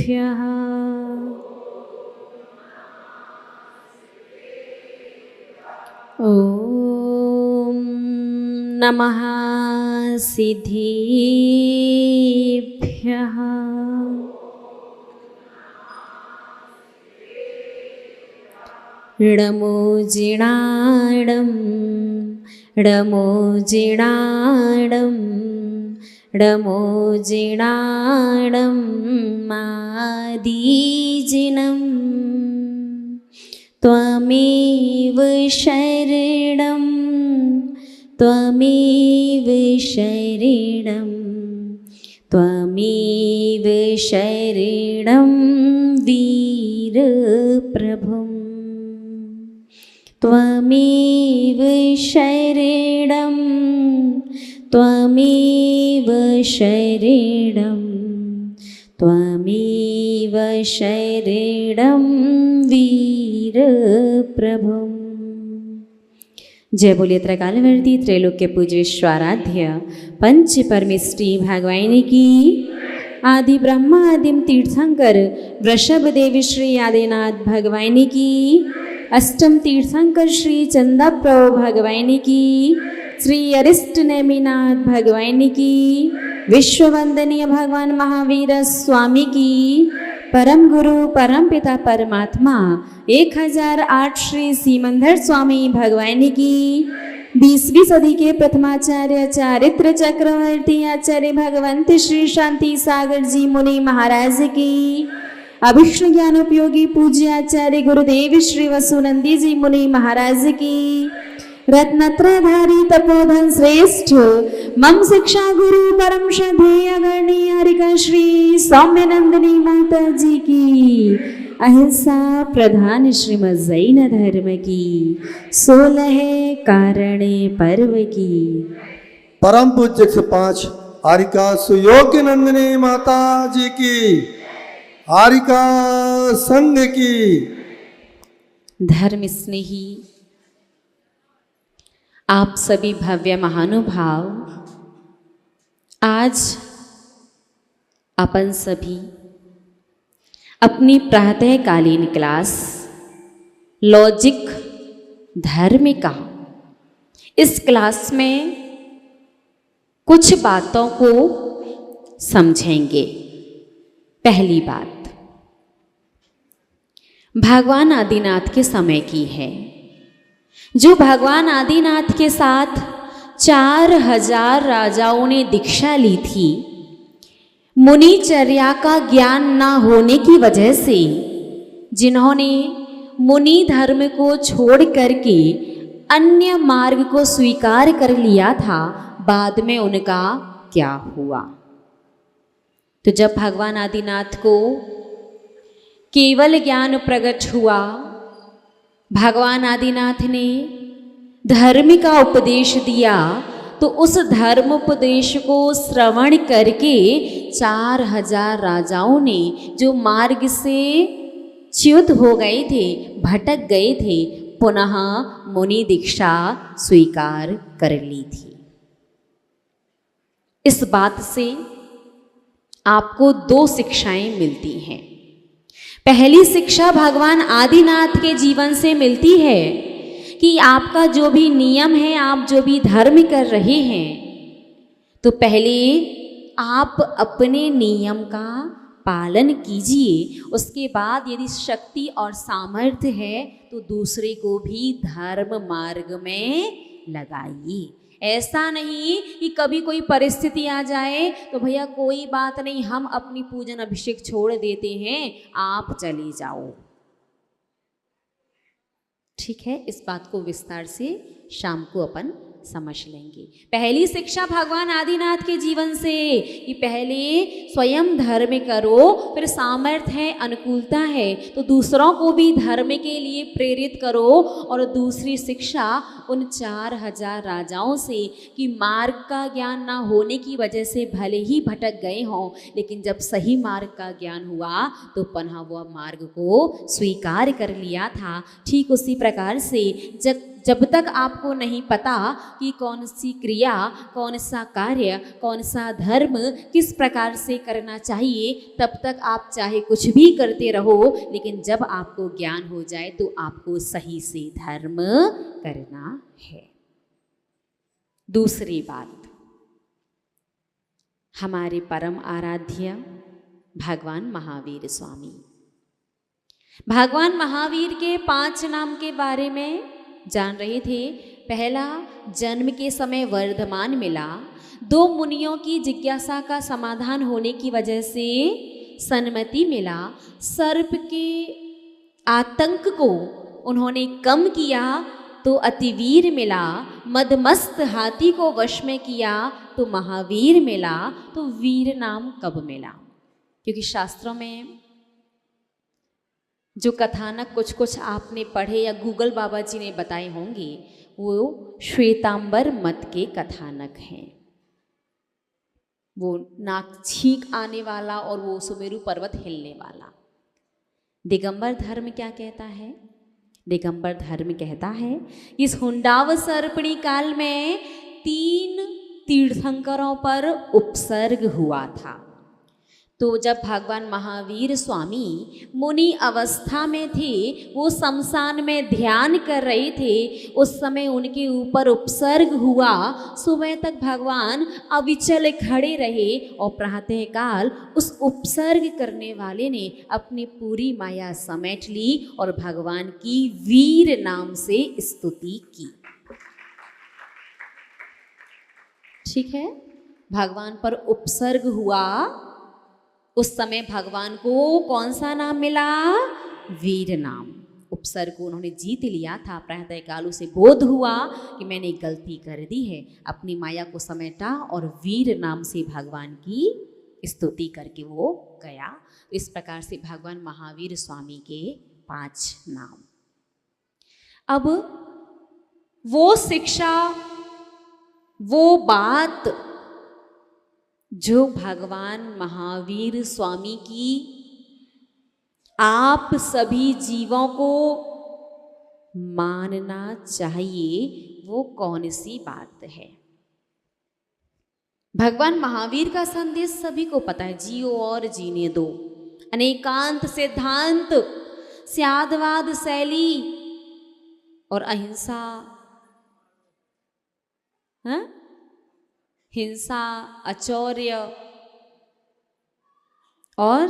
सिद्धेभ्यः ॐ नमः सिद्धेभ्यः ळमोजिणाडं ळमोजिणाडं ळमोजिणाडं मादीजिनं त्वमेव शरणं त्वमेव शरणं त्वमेव शरणं वीरप्रभुम् त्वमेव शरणं त्वमेव शरणं त्वमेव शरणं वीरप्रभुम्। जय बोलिए त्रकालवर्ती त्रैलोक्य पूज्येश्वराध्य पंच परमेष्टि भगवान की आदि ब्रह्मा आदिम तीर्थंकर वृषभ देवी श्री आदिनाथ भगवान की अष्टम तीर्थंकर श्री चंदा प्रभु भगवान की श्री अरिष्ट नेमिनाथ भगवान की विश्ववंदनीय भगवान महावीर स्वामी की परम गुरु परम पिता परमात्मा 1008 श्री सीमंधर स्वामी भगवान की 20वीं सदी के प्रथमाचार्य चारित्र चक्रवर्ती आचार्य भगवंत श्री शांति सागर जी मुनि महाराज की अभिष्ण ज्ञान उपयोगी पूज्य आचार्य गुरुदेव श्री वसुनंदी जी मुनि महाराज की रत्नत्रधारी तपोधन श्रेष्ठ मम शिक्षा गुरु परम श्रद्धेय गणनीय हरिका श्री सौम्यनंदिनी माता जी की अहिंसा प्रधान श्रीमद जैन धर्म की 16 कारणे पर्व की परम पूज्य 105 हरिका सुयोग्य नंदिनी माता जी की आरिका संघ की धर्म स्नेही आप सभी भव्य महानुभाव, आज अपन सभी अपनी प्रातःकालीन क्लास लॉजिक धर्म का इस क्लास में कुछ बातों को समझेंगे। पहली बात भगवान आदिनाथ के समय की है, जो भगवान आदिनाथ के साथ 4000 राजाओं ने दीक्षा ली थी। मुनिचर्या का ज्ञान ना होने की वजह से जिन्होंने मुनि धर्म को छोड़ करके अन्य मार्ग को स्वीकार कर लिया था, बाद में उनका क्या हुआ। तो जब भगवान आदिनाथ को केवल ज्ञान प्रकट हुआ, भगवान आदिनाथ ने धर्म का उपदेश दिया, तो उस धर्म उपदेश को श्रवण करके 4000 राजाओं ने जो मार्ग से च्युत हो गए थे, भटक गए थे, पुनः मुनि दीक्षा स्वीकार कर ली थी। इस बात से आपको 2 शिक्षाएं मिलती हैं। पहली शिक्षा भगवान आदिनाथ के जीवन से मिलती है कि आपका जो भी नियम है, आप जो भी धर्म कर रहे हैं, तो पहले आप अपने नियम का पालन कीजिए, उसके बाद यदि शक्ति और सामर्थ्य है तो दूसरे को भी धर्म मार्ग में लगाइए। ऐसा नहीं कि कभी कोई परिस्थिति आ जाए तो भैया कोई बात नहीं, हम अपनी पूजन अभिषेक छोड़ देते हैं, आप चले जाओ। ठीक है, इस बात को विस्तार से शाम को अपन समझ लेंगे। पहली शिक्षा भगवान आदिनाथ के जीवन से कि पहले स्वयं धर्म करो, फिर सामर्थ्य है, अनुकूलता है तो दूसरों को भी धर्म के लिए प्रेरित करो। और दूसरी शिक्षा उन 4000 राजाओं से कि मार्ग का ज्ञान ना होने की वजह से भले ही भटक गए हों, लेकिन जब सही मार्ग का ज्ञान हुआ तो पुनः वह मार्ग को स्वीकार कर लिया था। ठीक उसी प्रकार से जब तक आपको नहीं पता कि कौन सी क्रिया, कौन सा कार्य, कौन सा धर्म किस प्रकार से करना चाहिए, तब तक आप चाहे कुछ भी करते रहो, लेकिन जब आपको ज्ञान हो जाए तो आपको सही से धर्म करना है। दूसरी बात, हमारे परम आराध्य भगवान महावीर स्वामी, भगवान महावीर के 5 नाम के बारे में जान रहे थे। पहला, जन्म के समय वर्धमान मिला, 2 मुनियों की जिज्ञासा का समाधान होने की वजह से सन्मति मिला, सर्प के आतंक को उन्होंने कम किया तो अतिवीर मिला, मदमस्त हाथी को वश में किया तो महावीर मिला। तो वीर नाम कब मिला? क्योंकि शास्त्रों में जो कथानक कुछ कुछ आपने पढ़े या गूगल बाबा जी ने बताए होंगे, वो श्वेतांबर मत के कथानक हैं। वो नाक छींक आने वाला और वो सुमेरु पर्वत हिलने वाला। दिगंबर धर्म क्या कहता है? दिगंबर धर्म कहता है इस हुंडाव सर्पणी काल में 3 तीर्थंकरों पर उपसर्ग हुआ था। तो जब भगवान महावीर स्वामी मुनि अवस्था में थे, वो शमशान में ध्यान कर रहे थे, उस समय उनके ऊपर उपसर्ग हुआ। सुबह तक भगवान अविचल खड़े रहे और प्रातःकाल उस उपसर्ग करने वाले ने अपनी पूरी माया समेट ली और भगवान की वीर नाम से स्तुति की। ठीक है, भगवान पर उपसर्ग हुआ, उस समय भगवान को कौन सा नाम मिला? वीर नाम। उपसर्ग को उन्होंने जीत लिया था। प्रातःकाल उसे बोध हुआ कि मैंने गलती कर दी है, अपनी माया को समेटा और वीर नाम से भगवान की स्तुति करके वो गया। इस प्रकार से भगवान महावीर स्वामी के 5 नाम। अब वो शिक्षा, वो बात जो भगवान महावीर स्वामी की आप सभी जीवों को मानना चाहिए, वो कौन सी बात है? भगवान महावीर का संदेश सभी को पता है, जियो और जीने दो, अनेकांत सिद्धांत, स्यादवाद शैली और अहिंसा, हिंसा, अचौर्य और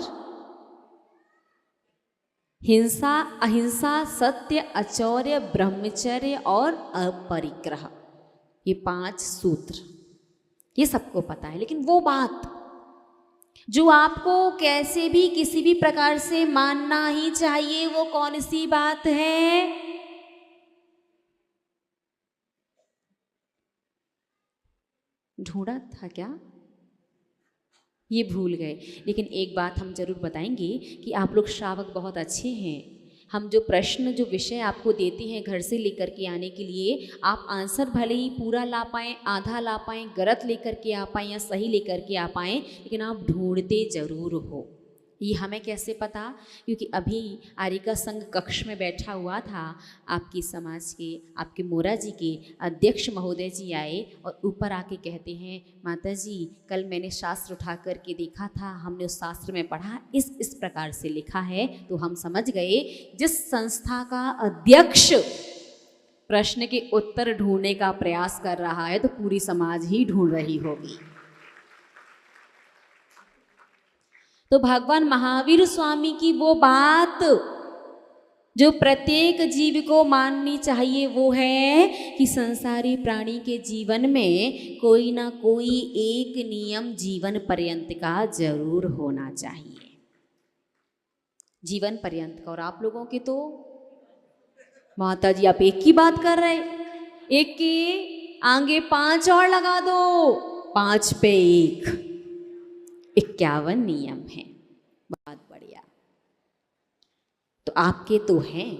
हिंसा, अहिंसा, सत्य, अचौर्य, ब्रह्मचर्य और अपरिग्रह, ये 5 सूत्र, ये सबको पता है। लेकिन वो बात जो आपको कैसे भी किसी भी प्रकार से मानना ही चाहिए, वो कौन सी बात है? ढूंढा था क्या? ये भूल गए। लेकिन एक बात हम जरूर बताएंगे कि आप लोग श्रावक बहुत अच्छे हैं। हम जो प्रश्न, जो विषय आपको देते हैं घर से लेकर के आने के लिए, आप आंसर भले ही पूरा ला पाएँ, आधा ला पाएँ, गलत लेकर के आ पाएँ या सही लेकर के आ पाएँ, लेकिन आप ढूंढते जरूर हो। ये हमें कैसे पता? क्योंकि अभी आरिका संघ कक्ष में बैठा हुआ था, आपकी समाज के, आपके मोरा जी के अध्यक्ष महोदय जी आए और ऊपर आके कहते हैं, माता जी कल मैंने शास्त्र उठा करके देखा था, हमने उस शास्त्र में पढ़ा इस प्रकार से लिखा है। तो हम समझ गए जिस संस्था का अध्यक्ष प्रश्न के उत्तर ढूंढने का प्रयास कर रहा है तो पूरी समाज ही ढूंढ रही होगी। तो भगवान महावीर स्वामी की वो बात जो प्रत्येक जीव को माननी चाहिए, वो है कि संसारी प्राणी के जीवन में कोई ना कोई एक नियम जीवन पर्यंत का जरूर होना चाहिए, जीवन पर्यंत का। और आप लोगों के तो माता जी आप एक की बात कर रहे, एक के आगे 5 और लगा दो, 5 पे 1, 51 नियम है। बहुत बढ़िया। तो आपके तो हैं,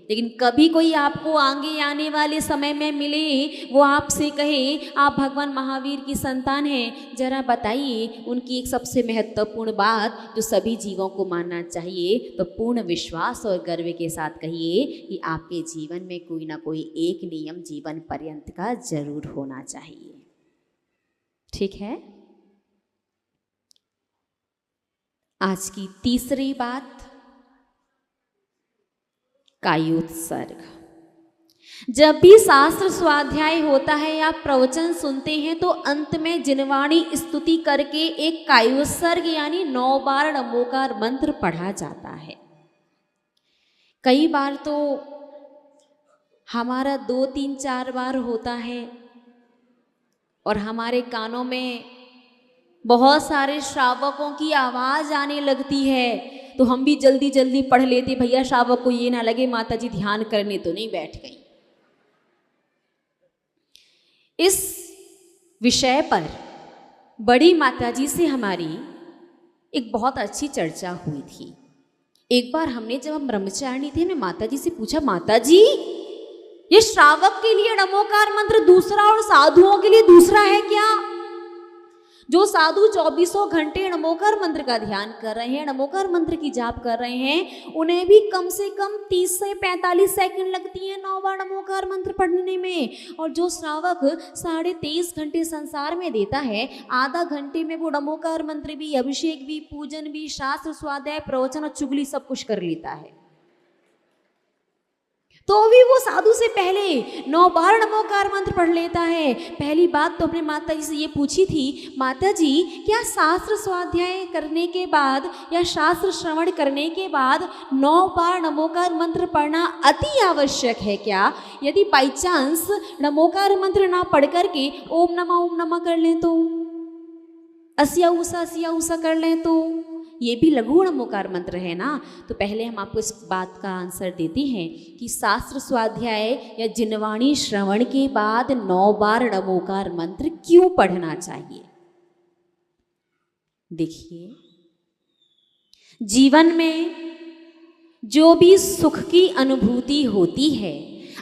लेकिन कभी कोई आपको आगे आने वाले समय में मिले, वो आपसे कहे आप भगवान महावीर की संतान हैं, जरा बताइए उनकी एक सबसे महत्वपूर्ण बात जो सभी जीवों को मानना चाहिए, तो पूर्ण विश्वास और गर्व के साथ कहिए कि आपके जीवन में कोई ना कोई एक नियम जीवन पर्यंत का जरूर होना चाहिए। ठीक है। आज की तीसरी बात, कायोत्सर्ग। जब भी शास्त्र स्वाध्याय होता है या प्रवचन सुनते हैं तो अंत में जिनवाणी स्तुति करके एक कायोत्सर्ग यानी 9 बार नमोकार मंत्र पढ़ा जाता है। कई बार तो हमारा 2, 3, 4 बार होता है और हमारे कानों में बहुत सारे श्रावकों की आवाज आने लगती है, तो हम भी जल्दी जल्दी पढ़ लेते, भैया श्रावक को ये ना लगे माता जी ध्यान करने तो नहीं बैठ गई। इस विषय पर बड़ी माता जी से हमारी एक बहुत अच्छी चर्चा हुई थी। एक बार जब हम ब्रह्मचारिणी थे, मैं माता जी से पूछा, माता जी ये श्रावक के लिए नमोकार मंत्र दूसरा और साधुओं के लिए दूसरा है क्या? जो साधु 24 घंटे नमोकार मंत्र का ध्यान कर रहे हैं, नमोकार मंत्र की जाप कर रहे हैं, उन्हें भी कम से कम 30 से 45 सेकंड लगती हैं 9 बार नमोकार मंत्र पढ़ने में। और जो श्रावक 23.5 घंटे संसार में देता है, आधा घंटे में वो नमोकार मंत्र भी, अभिषेक भी, पूजन भी, शास्त्र स्वाध्याय, प्रवचन और चुगली सब कुछ कर लेता है, तो भी वो साधु से पहले 9 बार नमोकार मंत्र पढ़ लेता है। पहली बात तो अपने माता जी से ये पूछी थी, माता जी क्या शास्त्र स्वाध्याय करने के बाद या शास्त्र श्रवण करने के बाद 9 बार नमोकार मंत्र पढ़ना अति आवश्यक है क्या? यदि बाई चांस नमोकार मंत्र ना पढ़ करके ओम नमः कर लें तो, असिया उषा कर लें तो, ये भी लघु नमोकार मंत्र है ना। तो पहले हम आपको इस बात का आंसर देते हैं कि शास्त्र स्वाध्याय या जिनवाणी श्रवण के बाद 9 बार नमोकार मंत्र क्यों पढ़ना चाहिए। देखिए, जीवन में जो भी सुख की अनुभूति होती है,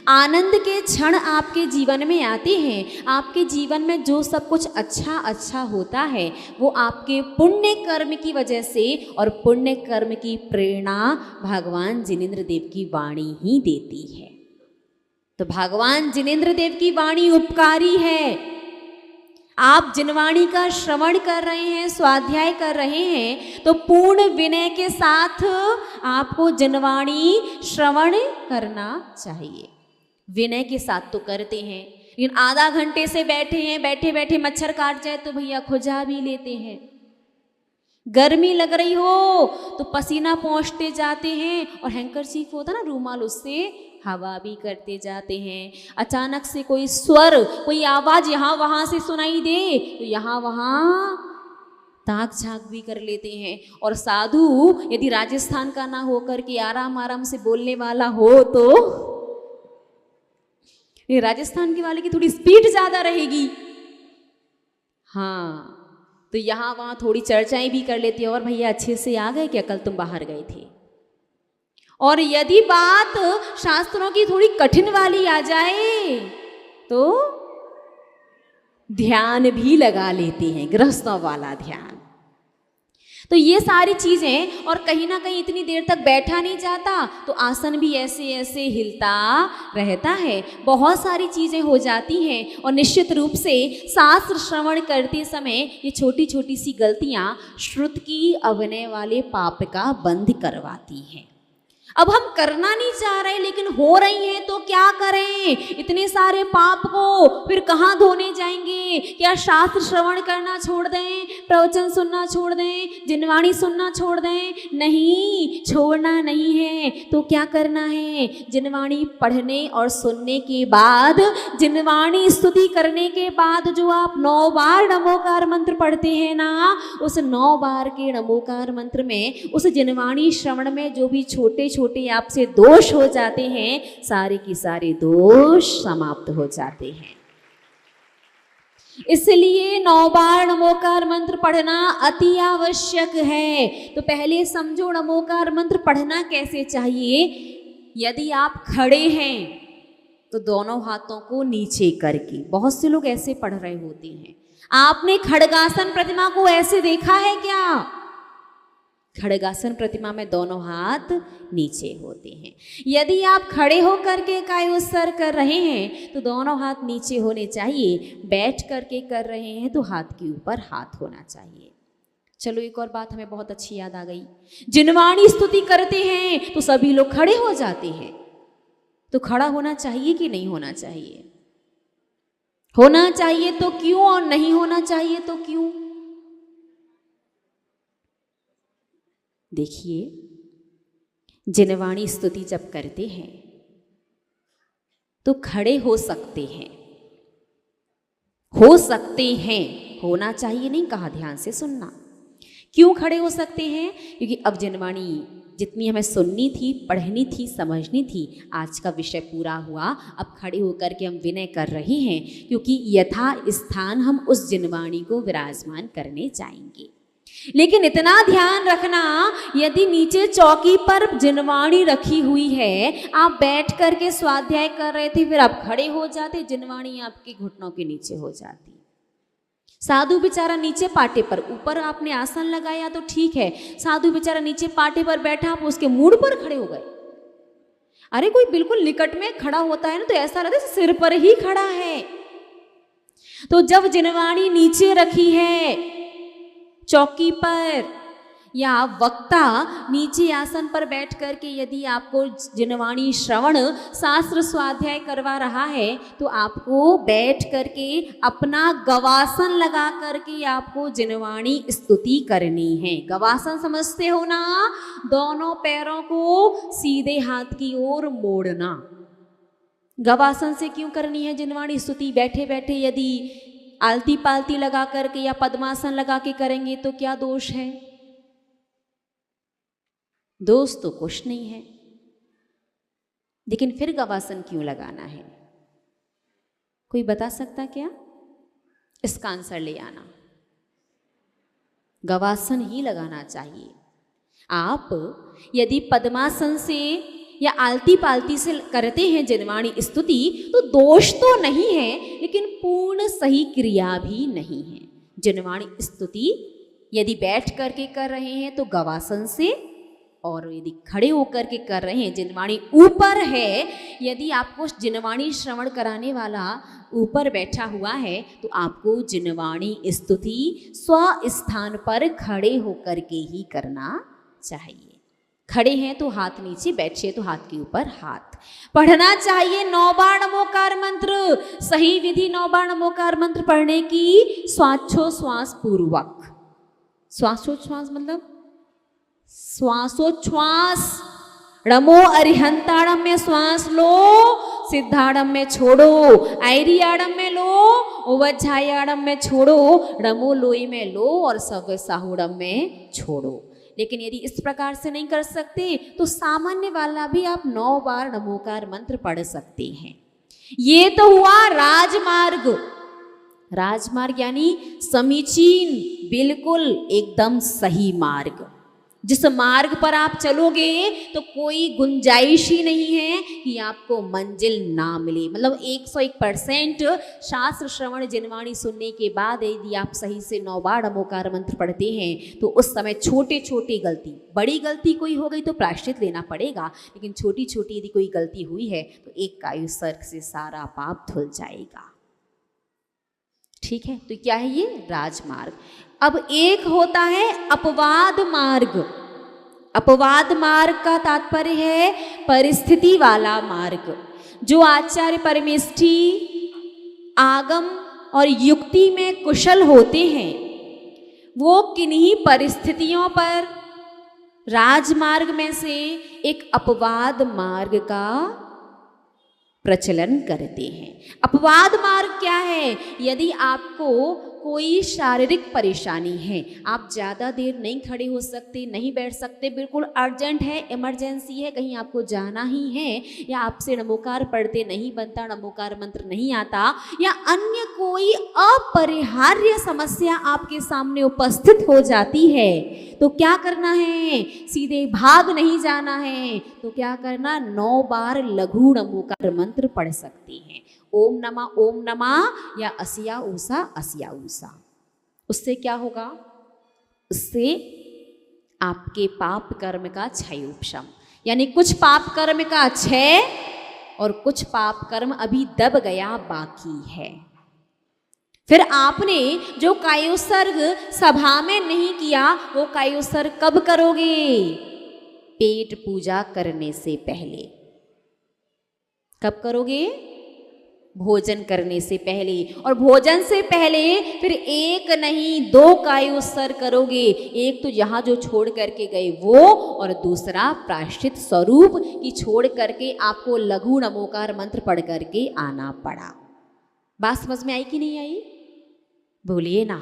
आनंद के क्षण आपके जीवन में आते हैं, आपके जीवन में जो सब कुछ अच्छा होता है, वो आपके पुण्य कर्म की वजह से, और पुण्य कर्म की प्रेरणा भगवान जिनेंद्र देव की वाणी ही देती है। तो भगवान जिनेंद्र देव की वाणी उपकारी है। आप जिनवाणी का श्रवण कर रहे हैं, स्वाध्याय कर रहे हैं, तो पूर्ण विनय के साथ आपको जिनवाणी श्रवण करना चाहिए। विनय के साथ तो करते हैं, लेकिन आधा घंटे से बैठे हैं, बैठे बैठे मच्छर काट जाए तो भैया खुजा भी लेते हैं। गर्मी लग रही हो तो पसीना पहुँचते जाते हैं, और हैंकरचीफ होता ना रूमाल, उससे हवा भी करते जाते हैं। अचानक से कोई स्वर, कोई आवाज़ यहाँ वहाँ से सुनाई दे तो यहाँ वहाँ ताक झांक भी कर लेते हैं। और साधु यदि राजस्थान का ना होकर के आराम आराम से बोलने वाला हो तो ये राजस्थान के वाले की थोड़ी स्पीड ज़्यादा रहेगी, हाँ, तो यहाँ वहाँ थोड़ी चर्चाएं भी कर लेती है, और भैया अच्छे से आ गए क्या, कल तुम बाहर गए थे। और यदि बात शास्त्रों की थोड़ी कठिन वाली आ जाए तो ध्यान भी लगा लेते हैं, गृहस्थों वाला ध्यान। तो ये सारी चीज़ें, और कहीं ना कहीं इतनी देर तक बैठा नहीं जाता तो आसन भी ऐसे ऐसे हिलता रहता है, बहुत सारी चीज़ें हो जाती हैं। और निश्चित रूप से शास्त्र श्रवण करते समय ये छोटी छोटी सी गलतियाँ श्रुत की अभिनय वाले पाप का बंध करवाती हैं। अब हम करना नहीं चाह रहे लेकिन हो रही हैं तो क्या करें? इतने सारे पाप को फिर कहाँ धोने जाएंगे? क्या शास्त्र श्रवण करना छोड़ दें, प्रवचन सुनना छोड़ दें, जिनवाणी सुनना छोड़ दें? नहीं, छोड़ना नहीं है। तो क्या करना है? जिनवाणी पढ़ने और सुनने के बाद, जिनवाणी स्तुति करने के बाद जो आप 9 बार नमोकार मंत्र पढ़ते हैं ना, उस 9 बार के नमोकार मंत्र में, उस जिनवाणी श्रवण में जो भी छोटे छोटे आपसे दोष हो जाते हैं, सारे के सारे दोष समाप्त हो जाते हैं। इसलिए 9 बार नमोकार मंत्र पढ़ना अति आवश्यक है। तो पहले समझो नमोकार मंत्र पढ़ना कैसे चाहिए। यदि आप खड़े हैं तो दोनों हाथों को नीचे करके, बहुत से लोग ऐसे पढ़ रहे होते हैं। आपने खड़गासन प्रतिमा को ऐसे देखा है क्या? खड़गासन प्रतिमा में दोनों हाथ नीचे होते हैं। यदि आप खड़े होकर के कायोत्सर्ग कर रहे हैं तो दोनों हाथ नीचे होने चाहिए। बैठ करके कर रहे हैं तो हाथ के ऊपर हाथ होना चाहिए। चलो एक और बात हमें बहुत अच्छी याद आ गई। जिनवाणी स्तुति करते हैं तो सभी लोग खड़े हो जाते हैं, तो खड़ा होना चाहिए कि नहीं होना चाहिए? होना चाहिए तो क्यों, और नहीं होना चाहिए तो क्यों? देखिए, जिनवाणी स्तुति जब करते हैं तो खड़े हो सकते हैं, होना चाहिए नहीं कहा, ध्यान से सुनना। क्यों खड़े हो सकते हैं? क्योंकि अब जिनवाणी जितनी हमें सुननी थी, पढ़नी थी, समझनी थी, आज का विषय पूरा हुआ। अब खड़े होकर के हम विनय कर रहे हैं, क्योंकि यथा स्थान हम उस जिनवाणी को विराजमान करने जाएंगे। लेकिन इतना ध्यान रखना, यदि नीचे चौकी पर जिनवाणी रखी हुई है, आप बैठ करके स्वाध्याय कर रहे थे, फिर आप खड़े हो जाते, जिनवाणी आपके घुटनों के नीचे हो जाती। साधु बेचारा नीचे पाटे पर, ऊपर आपने आसन लगाया तो ठीक है, साधु बेचारा नीचे पाटे पर बैठा, आप उसके मूड पर खड़े हो गए। अरे कोई बिल्कुल निकट में खड़ा होता है ना तो ऐसा लगता है सिर पर ही खड़ा है। तो जब जिनवाणी नीचे रखी है चौकी पर, या वक्ता नीचे आसन पर बैठ करके यदि आपको जिनवाणी श्रवण शास्त्र स्वाध्याय करवा रहा है, तो आपको बैठ करके अपना गवासन लगा करके आपको जिनवाणी स्तुति करनी है। गवासन समझते हो ना? दोनों पैरों को सीधे हाथ की ओर मोड़ना। गवासन से क्यों करनी है जिनवाणी स्तुति? बैठे बैठे यदि आलती पालती लगा करके या पद्मासन लगा के करेंगे तो क्या दोष है? दोष तो कुछ नहीं है, लेकिन फिर गवासन क्यों लगाना है? कोई बता सकता क्या? इसका आंसर ले आना। गवासन ही लगाना चाहिए। आप यदि पद्मासन से या आलती पालती से करते हैं जिनवाणी स्तुति तो दोष तो नहीं है, लेकिन पूर्ण सही क्रिया भी नहीं है। जिनवाणी स्तुति यदि बैठ करके कर रहे हैं तो गवासन से, और यदि खड़े होकर के कर रहे हैं, जिनवाणी ऊपर है, यदि आपको जिनवाणी श्रवण कराने वाला ऊपर बैठा हुआ है तो आपको जिनवाणी स्तुति स्व स्थान पर खड़े होकर के ही करना चाहिए। खड़े हैं तो हाथ नीचे, बैठे तो हाथ के ऊपर हाथ। पढ़ना चाहिए 9 बार नमोकार मंत्र। सही विधि 9 बार नमोकार मंत्र पढ़ने की श्वासोच्छ्वास पूर्वक। श्वासोच्छ्वास मतलब श्वासोच्छ्वास। णमो अरिहंताड़म में श्वास लो, सिद्धाड़म में छोड़ो, ऐरियाड़म में लो, उवज्झायाड़म में छोड़ो, णमो लोई में लो और सव्य साहुड़म में छोड़ो। लेकिन यदि इस प्रकार से नहीं कर सकते तो सामान्य वाला भी आप 9 बार नमोकार मंत्र पढ़ सकते हैं। ये तो हुआ राजमार्ग। राजमार्ग यानी समीचीन, बिल्कुल एकदम सही मार्ग। जिस मार्ग पर आप चलोगे तो कोई गुंजाइश ही नहीं है कि आपको मंजिल ना मिले। मतलब 101% शास्त्र श्रवण जिनवाणी सुनने के बाद यदि आप सही से 9 बार नमोकार मंत्र पढ़ते हैं तो उस समय छोटे छोटे गलती, बड़ी गलती कोई हो गई तो प्रायश्चित लेना पड़ेगा, लेकिन छोटी छोटी यदि कोई गलती हुई है तो एक कायुसर्ग से सारा पाप धुल जाएगा। ठीक है, तो क्या है ये? राजमार्ग। अब एक होता है अपवाद मार्ग। अपवाद मार्ग का तात्पर्य है परिस्थिति वाला मार्ग। जो आचार्य परमेष्ठी आगम और युक्ति में कुशल होते हैं वो किन्हीं परिस्थितियों पर राजमार्ग में से एक अपवाद मार्ग का प्रचलन करते हैं। अपवाद मार्ग क्या है? यदि आपको कोई शारीरिक परेशानी है, आप ज़्यादा देर नहीं खड़े हो सकते, नहीं बैठ सकते, बिल्कुल अर्जेंट है, इमरजेंसी है, कहीं आपको जाना ही है, या आपसे नमोकार पढ़ते नहीं बनता, नमोकार मंत्र नहीं आता, या अन्य कोई अपरिहार्य समस्या आपके सामने उपस्थित हो जाती है, तो क्या करना है? सीधे भाग नहीं जाना है, तो क्या करना? 9 बार लघु नमोकार मंत्र पढ़ सकते हैं। ओम नमः या असिया ऊषा। उससे क्या होगा? उससे आपके पाप कर्म का क्षयोपशम, यानी कुछ पाप कर्म का क्षय और कुछ पाप कर्म अभी दब गया बाकी है। फिर आपने जो कायोत्सर्ग सभा में नहीं किया, वो कायोत्सर्ग कब करोगे? पेट पूजा करने से पहले। कब करोगे? भोजन करने से पहले। और भोजन से पहले फिर 1 नहीं 2 कायोत्सर्ग करोगे। एक तो यहाँ जो छोड़ करके गए वो, और दूसरा प्रायश्चित स्वरूप कि छोड़ करके आपको लघु नमोकार मंत्र पढ़ करके आना पड़ा। बात समझ में आई कि नहीं आई? बोलिए ना।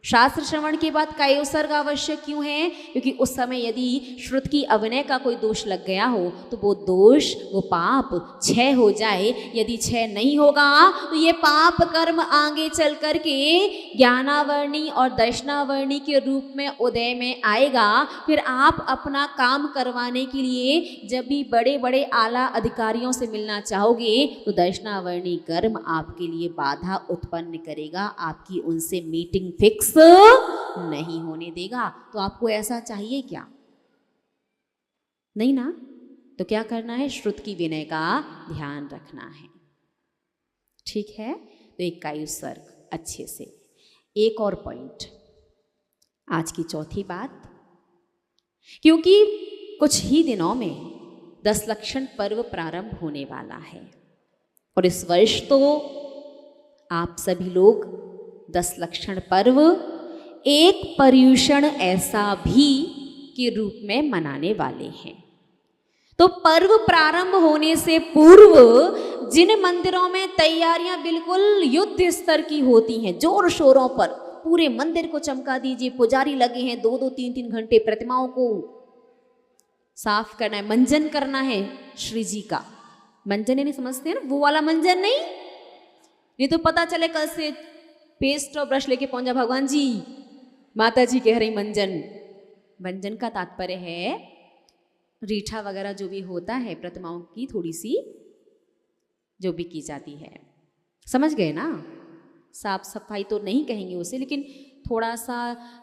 शास्त्र श्रवण के बाद कायोत्सर्ग आवश्यक क्यों है? क्योंकि उस समय यदि श्रुत की अभिनय का कोई दोष लग गया हो तो वो दोष, वो पाप क्षय हो जाए। यदि क्षय नहीं होगा तो ये पाप कर्म आगे चल करके ज्ञानावर्णी और दर्शनावर्णी के रूप में उदय में आएगा। फिर आप अपना काम करवाने के लिए जब भी बड़े बड़े आला अधिकारियों से मिलना चाहोगे तो दर्शनावर्णी कर्म आपके लिए बाधा उत्पन्न करेगा, आपकी उनसे मीटिंग फिक्स नहीं होने देगा। तो आपको ऐसा चाहिए क्या? नहीं ना? तो क्या करना है? श्रुत की विनय का ध्यान रखना है। ठीक है, तो एक कायोत्सर्ग अच्छे से। एक और पॉइंट, आज की चौथी बात, क्योंकि कुछ ही दिनों में 10 लक्षण पर्व प्रारंभ होने वाला है और इस वर्ष तो आप सभी लोग 10 लक्षण पर्व एक पर्युषण ऐसा भी के रूप में मनाने वाले हैं। तो पर्व प्रारंभ होने से पूर्व जिन मंदिरों में तैयारियां बिल्कुल युद्ध स्तर की होती हैं, जोर शोरों पर पूरे मंदिर को चमका दीजिए, पुजारी लगे हैं 2-2, 3-3 घंटे प्रतिमाओं को साफ करना है, मंजन करना है श्री जी का। मंजन नहीं समझते हैं ना, वो वाला मंजन नहीं तो पता चले कल से पेस्ट और ब्रश लेके पहुंचा भगवान जी, माता जी कह रही मंजन। मंजन का तात्पर्य है रीठा वगैरह जो भी होता है प्रतिमाओं की थोड़ी सी जो भी की जाती है, समझ गए ना? साफ सफाई तो नहीं कहेंगे उसे, लेकिन थोड़ा सा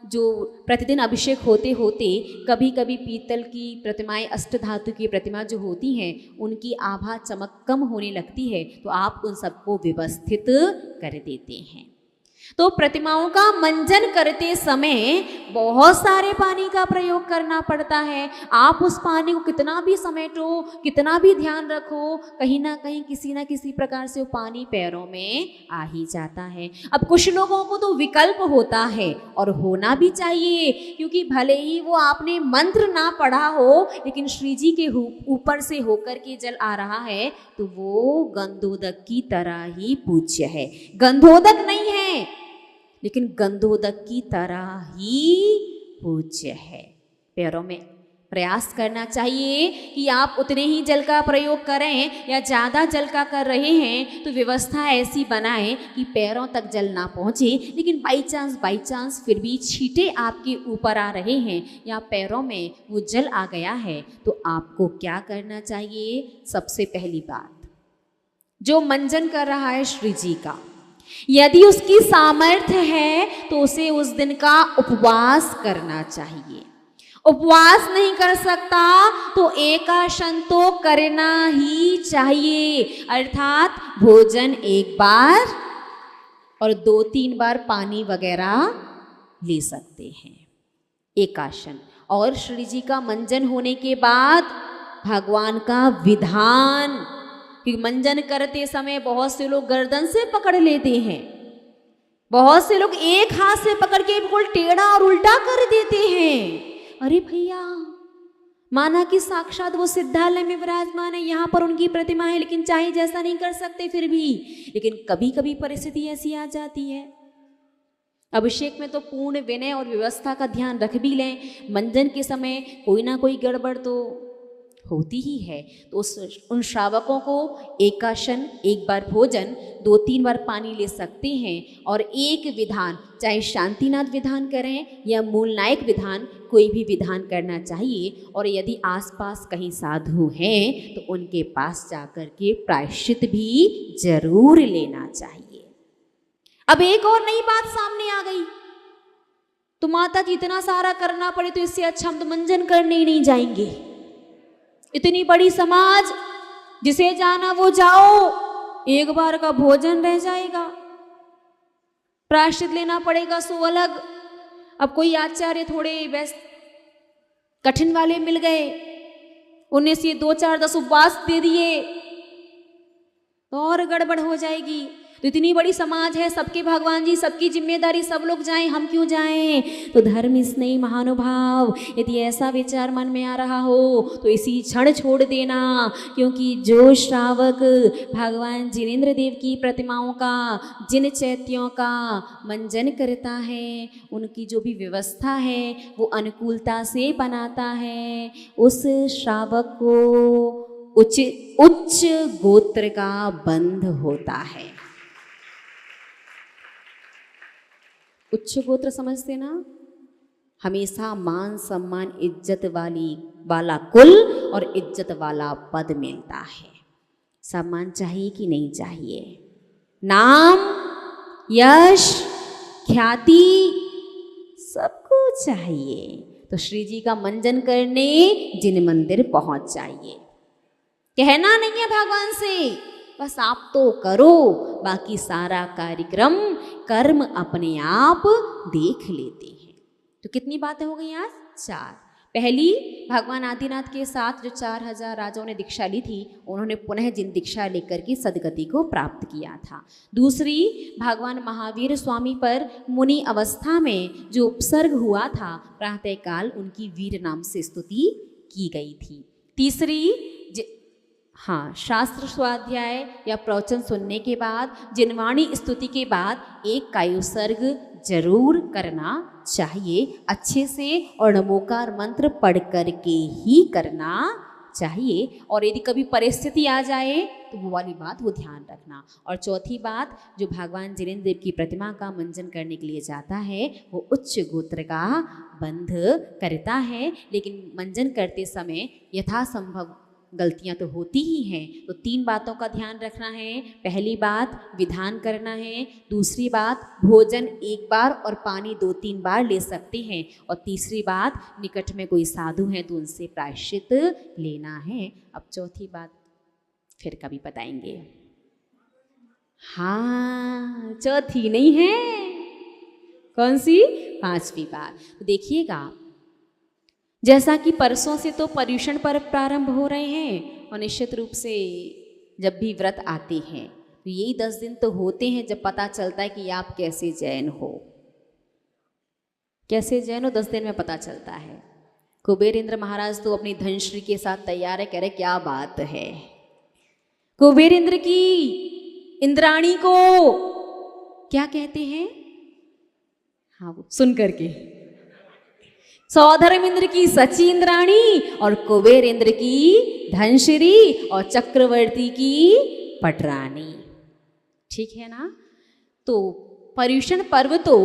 जो प्रतिदिन अभिषेक होते होते कभी कभी पीतल की प्रतिमाएं, अष्टधातु की प्रतिमा जो होती हैं उनकी आभा चमक कम होने लगती है, तो आप उन सबको व्यवस्थित कर देते हैं। तो प्रतिमाओं का मंजन करते समय बहुत सारे पानी का प्रयोग करना पड़ता है। आप उस पानी को कितना भी समेटो, कितना भी ध्यान रखो, कहीं ना कहीं किसी ना किसी प्रकार से वो पानी पैरों में आ ही जाता है। अब कुछ लोगों को तो विकल्प होता है और होना भी चाहिए, क्योंकि भले ही वो आपने मंत्र ना पढ़ा हो लेकिन श्री जी के ऊपर से होकर के जल आ रहा है तो वो गंधोदक की तरह ही पूज्य है। गंधोदक नहीं है लेकिन गंधोदक की तरह ही पूज्य है। पैरों में प्रयास करना चाहिए कि आप उतने ही जल का प्रयोग करें, या ज़्यादा जल का कर रहे हैं तो व्यवस्था ऐसी बनाएं कि पैरों तक जल ना पहुँचे, लेकिन बाई चांस फिर भी छींटे आपके ऊपर आ रहे हैं या पैरों में वो जल आ गया है, तो आपको क्या करना चाहिए? सबसे पहली बात, जो मंजन कर रहा है श्री जी का, यदि उसकी सामर्थ्य है तो उसे उस दिन का उपवास करना चाहिए। उपवास नहीं कर सकता तो एकाशन तो करना ही चाहिए, अर्थात भोजन एक बार और 2-3 बार पानी वगैरह ले सकते हैं, एकाशन। और श्री जी का मंजन होने के बाद भगवान का विधान, कि मंजन करते समय बहुत से लोग गर्दन से पकड़ लेते हैं, बहुत से लोग एक हाथ से पकड़ के बिल्कुल टेढ़ा और उल्टा कर देते हैं। अरे भैया, माना कि साक्षात वो सिद्धालय में विराजमान है, यहाँ पर उनकी प्रतिमा है, लेकिन चाहे जैसा नहीं कर सकते फिर भी। लेकिन कभी कभी परिस्थिति ऐसी आ जाती है अभिषेक में तो पूर्ण विनय और व्यवस्था का ध्यान रख भी लें, मंजन के समय कोई ना कोई गड़बड़ तो होती ही है। तो उन श्रावकों को एकाशन, एक बार भोजन, 2-3 बार पानी ले सकते हैं और एक विधान, चाहे शांतिनाथ विधान करें या मूलनायक विधान, कोई भी विधान करना चाहिए। और यदि आसपास कहीं साधु हैं तो उनके पास जाकर के प्रायश्चित भी जरूर लेना चाहिए। अब एक और नई बात सामने आ गई, तो माता जी इतना सारा करना पड़े तो इससे अच्छा हम तो मंजन करने ही नहीं जाएंगे। इतनी बड़ी समाज, जिसे जाना वो जाओ, एक बार का भोजन रह जाएगा, प्रायश्चित लेना पड़ेगा सो अलग। अब कोई आचार्य थोड़े व्यस्त कठिन वाले मिल गए, उन्हें से 2-4-10 उपवास दे दिए तो और गड़बड़ हो जाएगी। तो इतनी बड़ी समाज है, सबके भगवान जी, सबकी जिम्मेदारी, सब लोग जाएं, हम क्यों जाएं? तो धर्म स्नेही महानुभाव, यदि ऐसा विचार मन में आ रहा हो तो इसी क्षण छोड़ देना, क्योंकि जो श्रावक भगवान जिनेंद्र देव की प्रतिमाओं का, जिन चैत्यों का मंजन करता है, उनकी जो भी व्यवस्था है वो अनुकूलता से बनाता है, उस श्रावक को उच्च गोत्र का बंध होता है। उच्च गोत्र समझते ना, हमेशा मान सम्मान इज्जत वाला कुल और इज्जत वाला पद मिलता है। सम्मान चाहिए कि नहीं चाहिए? नाम, यश, ख्याति सबको चाहिए। तो श्री जी का मंजन करने जिन मंदिर पहुंच जाइए, कहना नहीं है भगवान से, बस आप तो करो, बाकी सारा कार्यक्रम कर्म अपने आप देख लेते हैं। तो कितनी बातें हो गई आज? 4। पहली, भगवान आदिनाथ के साथ जो 4000 राजाओं ने दीक्षा ली थी, उन्होंने पुनः जिन दीक्षा लेकर के सदगति को प्राप्त किया था। दूसरी, भगवान महावीर स्वामी पर मुनि अवस्था में जो उपसर्ग हुआ था, प्रातःकाल उनकी वीर नाम से स्तुति की गई थी। तीसरी, शास्त्र स्वाध्याय या प्रवचन सुनने के बाद, जिनवाणी स्तुति के बाद एक कायुसर्ग जरूर करना चाहिए, अच्छे से, और नमोकार मंत्र पढ़ करके ही करना चाहिए। और यदि कभी परिस्थिति आ जाए तो वो वाली बात वो ध्यान रखना। और चौथी बात, जो भगवान जिनेंद्र देव की प्रतिमा का मंजन करने के लिए जाता है वो उच्च गोत्र का बंध करता है, लेकिन मंजन करते समय यथासंभव गलतियां तो होती ही हैं। तो 3 बातों का ध्यान रखना है। पहली बात, विधान करना है। दूसरी बात, भोजन 1 बार और पानी 2-3 बार ले सकते हैं। और तीसरी बात, निकट में कोई साधु हैं तो उनसे प्रायश्चित लेना है। अब चौथी बात फिर कभी बताएंगे। हाँ, चौथी नहीं है, कौन सी? 5वीं बात। तो देखिएगा, जैसा कि परसों से तो पर्युषण पर्व प्रारंभ हो रहे हैं, और निश्चित रूप से जब भी व्रत आते हैं तो यही 10 दिन तो होते हैं जब पता चलता है कि आप कैसे जैन हो। कैसे जैन हो 10 दिन में पता चलता है। कुबेर इंद्र महाराज तो अपनी धनश्री के साथ तैयार है, कह रहे क्या बात है। कुबेर इंद्र की इंद्राणी को क्या कहते हैं? हाँ, वो सुन करके, सौधर्म इंद्र की सची इंद्राणी और कुबेर इंद्र की धनश्री और चक्रवर्ती की पटरानी। ठीक है ना? तो पर्युषण पर्व तो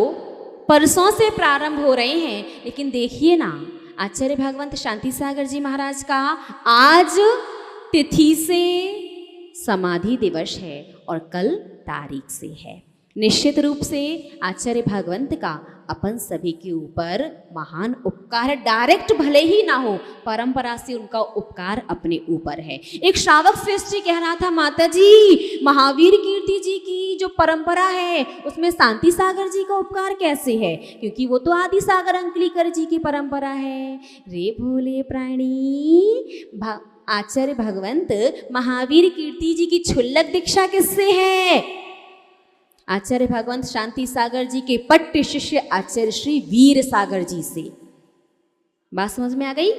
परसों से प्रारंभ हो रहे हैं, लेकिन देखिए ना, आचार्य भगवंत शांति सागर जी महाराज का आज तिथि से समाधि दिवस है और कल तारीख से है। निश्चित रूप से आचार्य भगवंत का अपन सभी के ऊपर महान उपकार है। डायरेक्ट भले ही ना हो, परंपरा से उनका उपकार अपने ऊपर है। एक श्रावक श्रेष्ठ जी कह रहा था, माता जी महावीर कीर्ति जी की जो परंपरा है उसमें शांति सागर जी का उपकार कैसे है? क्योंकि वो तो आदि सागर अंकलीकर जी की परंपरा है। रे भोले प्राणी, आचार्य भगवंत महावीर कीर्ति जी की क्षुल्लक दीक्षा किससे है? आचार्य भगवंत शांति सागर जी के पट्ट शिष्य आचार्य श्री वीर सागर जी से। बात समझ में आ गई?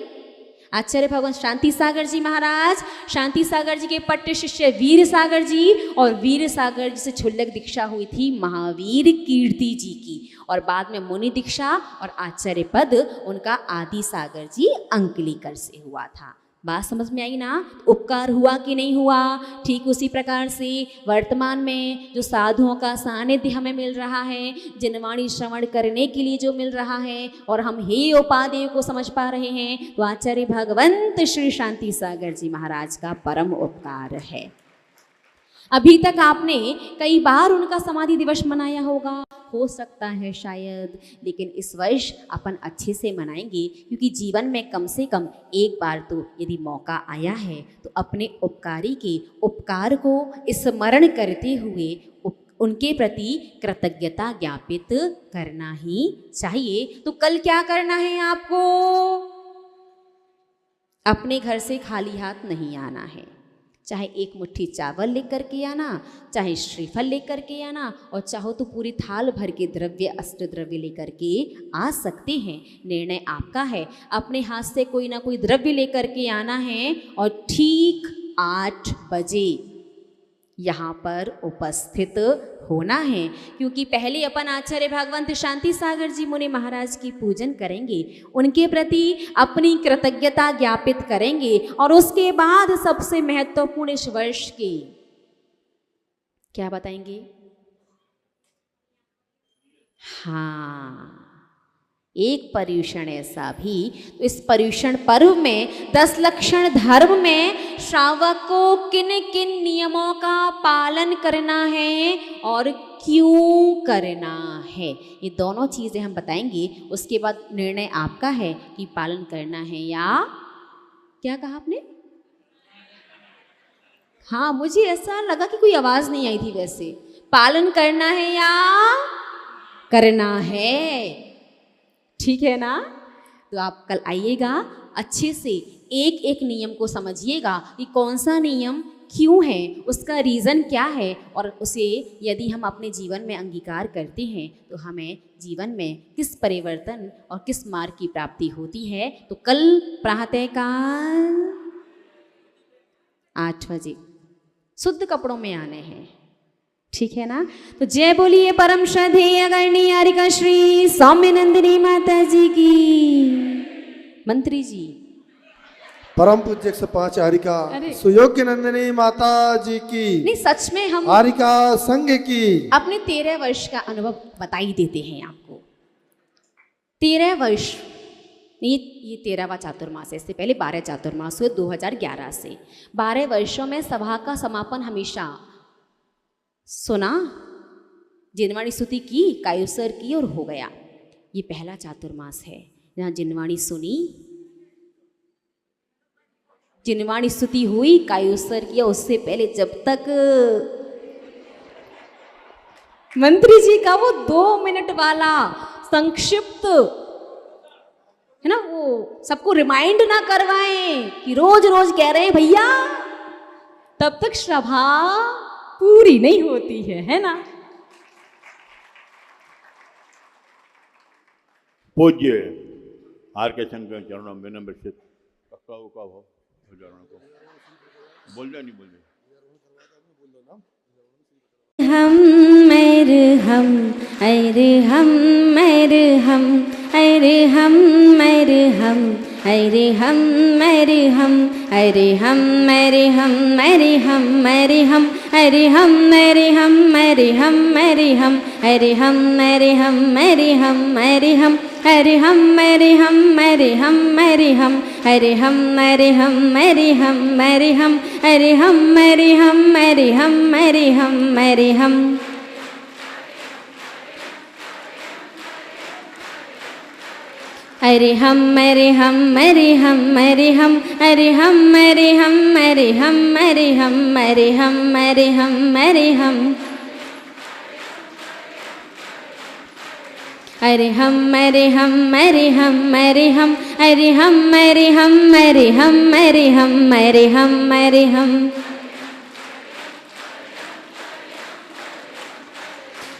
आचार्य भगवान शांति सागर जी महाराज, शांति सागर जी के पट्ट शिष्य वीर सागर जी, और वीर सागर जी से क्षुल्लक दीक्षा हुई थी महावीर कीर्ति जी की, और बाद में मुनि दीक्षा और आचार्य पद उनका आदि सागर जी अंकलीकर से हुआ था। बात समझ में आई ना? उपकार हुआ कि नहीं हुआ? ठीक उसी प्रकार से वर्तमान में जो साधुओं का सानिध्य हमें मिल रहा है, जिनवाणी श्रवण करने के लिए जो मिल रहा है, और हम हे उपाधियों को समझ पा रहे हैं, तो आचार्य भगवंत श्री शांति सागर जी महाराज का परम उपकार है। अभी तक आपने कई बार उनका समाधि दिवस मनाया होगा, हो सकता है शायद, लेकिन इस वर्ष अपन अच्छे से मनाएंगे, क्योंकि जीवन में कम से कम एक बार तो यदि मौका आया है तो अपने उपकारी के उपकार को स्मरण करते हुए उनके प्रति कृतज्ञता ज्ञापित करना ही चाहिए। तो कल क्या करना है आपको? अपने घर से खाली हाथ नहीं आना है, चाहे एक मुट्ठी चावल लेकर के आना, चाहे श्रीफल लेकर के आना, और चाहो तो पूरी थाल भर के द्रव्य अष्ट द्रव्य लेकर के आ सकते हैं। निर्णय आपका है। अपने हाथ से कोई ना कोई द्रव्य लेकर के आना है और ठीक 8 बजे यहाँ पर उपस्थित होना है, क्योंकि पहले अपन आचार्य भगवंत शांति सागर जी मुनि महाराज की पूजन करेंगे, उनके प्रति अपनी कृतज्ञता ज्ञापित करेंगे, और उसके बाद सबसे महत्वपूर्ण इस वर्ष की क्या बताएंगे? हाँ, एक पर्युषण ऐसा भी। तो इस पर्युषण पर्व में 10 लक्षण धर्म में श्रावक को किन किन नियमों का पालन करना है और क्यों करना है, ये दोनों चीज़ें हम बताएंगे। उसके बाद निर्णय आपका है कि पालन करना है या क्या कहा आपने? हाँ, मुझे ऐसा लगा कि कोई आवाज़ नहीं आई थी। वैसे पालन करना है या करना है, ठीक है ना? तो आप कल आइएगा, अच्छे से एक एक नियम को समझिएगा कि कौन सा नियम क्यों है, उसका रीज़न क्या है, और उसे यदि हम अपने जीवन में अंगीकार करते हैं तो हमें जीवन में किस परिवर्तन और किस मार्ग की प्राप्ति होती है। तो कल प्रातःकाल 8 बजे शुद्ध कपड़ों में आने हैं, ठीक है ना? तो जय बोलिए परम श्रद्धेय अगणनीय आरिका श्री सौम्य नंदिनी माता जी की। मंत्री जी, परम पूज्य 105 आरिका सुयोग्य नंदिनी माता जी की। नहीं, सच में हम आरिका संघ की अपने 13 वर्ष का अनुभव बता ही देते हैं आपको। 13 वर्ष, ये 13वां चातुर्मास है। इससे पहले 12 चातुर्मास हुए 2011 से। 12 वर्षों में सभा का समापन हमेशा सुना, जिनवाणी स्तुति की, कायुसर की और हो गया। ये पहला चातुर्मास है जहाँ जिनवाणी सुनी, जिनवाणी स्तुति हुई, कायुसर किया। उससे पहले जब तक मंत्री जी का वो 2 मिनट वाला संक्षिप्त है ना, वो सबको रिमाइंड ना करवाएं कि रोज रोज कह रहे हैं भैया, तब तक सभा पूरी नहीं होती है ना? पूज्य आर के शंकर चरणों में विनम्र से कक्का उका हो चरणों को बोल जा, नहीं बोल जा। हम मेरे हम अरे हम मेरे हम अरे हम मेरे हम अरे हम मेरे हम अरे हम मेरे हम मेरे हम मेरे हम अरे हम मेरे हम मेरे हम मेरे हम अरे हम मेरे हम मेरे हम मेरे हम अरे हम मेरे हम मेरे हम मेरे हम अरे हम मेरे हम मेरे हम मेरे हम अरे हम मेरे हम मेरे हम मेरे हम मेरे हम अरे हम मेरे हम मेरे हम मेरे हम अरे हम मेरे हम मेरे हम मेरे हम मेरे हम मेरे हम मेरे हम अरे हम मेरे हम मेरे हम मेरे हम अरे हम मेरे हम मेरे हम मेरे हम मेरे हम मेरे हम